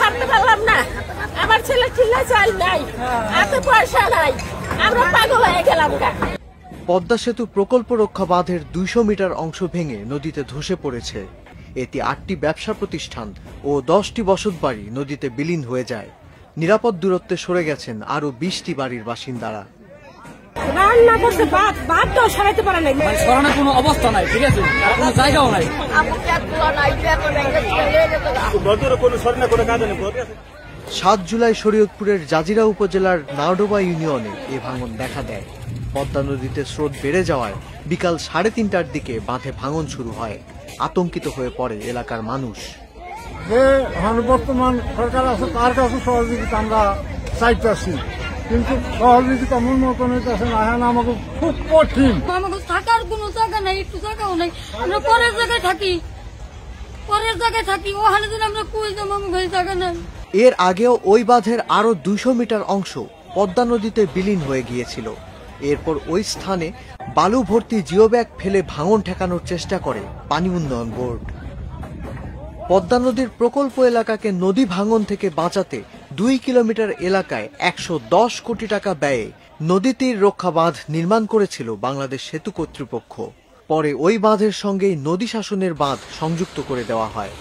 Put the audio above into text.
হাঁটতে পারলাম না, আমার ছেলে চিল্লা চাল নাই, এত পয়সা নাই, আমরা পাগল হয়ে গেলাম। পদ্মা সেতু প্রকল্প রক্ষা বাঁধের 200 মিটার অংশ ভেঙে নদীতে ধসে পড়েছে। এতে 8টি ব্যবসা প্রতিষ্ঠান ও 10টি বসতবাড়ি নদীতে বিলীন হয়ে যায়। নিরাপদ দূরত্বে সরে গেছেন আরো 20টি বাড়ির বাসিন্দারা। রান্না করছে বাদ তো সরাইতে পারে নাই, সরানোর কোনো অবস্থা নাই, ঠিক আছে, কোনো জায়গাও নাই। 7 জুলাই শরীয়তপুরের জাজিরা উপজেলার নাওডোবা ইউনিয়নে এ ভাঙন দেখা দেয়। পদ্মা নদীতে স্রোত বেড়ে যাওয়ায় বিকাল 3:30টার দিকে বাঁধে ভাঙন শুরু হয়। আতঙ্কিত হয়ে পড়ে এলাকার মানুষ। যে বর্তমান সরকার আছে তার কাছে সহযোগিতা আমরা চাইতেছি, কিন্তু সহযোগিতা মূল মতন হইতেছে না। এখন আমাকে খুব কঠিন, আমাকে থাকার কোনো জায়গা নাই, একটু জায়গাও নাই। আমরা পরের জায়গায় থাকি, ওখানে যদি আমরা কই যাবো, আমাকে জায়গা নাই। এর আগেও ওই বাঁধের আরো 200 মিটার অংশ পদ্মা নদীতে বিলীন হয়ে গিয়েছিল। এরপর ওই স্থানে বালু ভর্তি জিও ব্যাগ ফেলে ভাঙন ঠেকানোর চেষ্টা করে পানি উন্নয়ন বোর্ড। পদ্মা নদীর প্রকল্প এলাকাকে নদী ভাঙন থেকে বাঁচাতে 2 কিলোমিটার এলাকায় 110 কোটি টাকা ব্যয়ে নদী তীর রক্ষা বাঁধ নির্মাণ করেছিল বাংলাদেশ সেতু কর্তৃপক্ষ। পরে ওই বাঁধের সঙ্গেই নদী শাসনের বাঁধ সংযুক্ত করে দেওয়া হয়।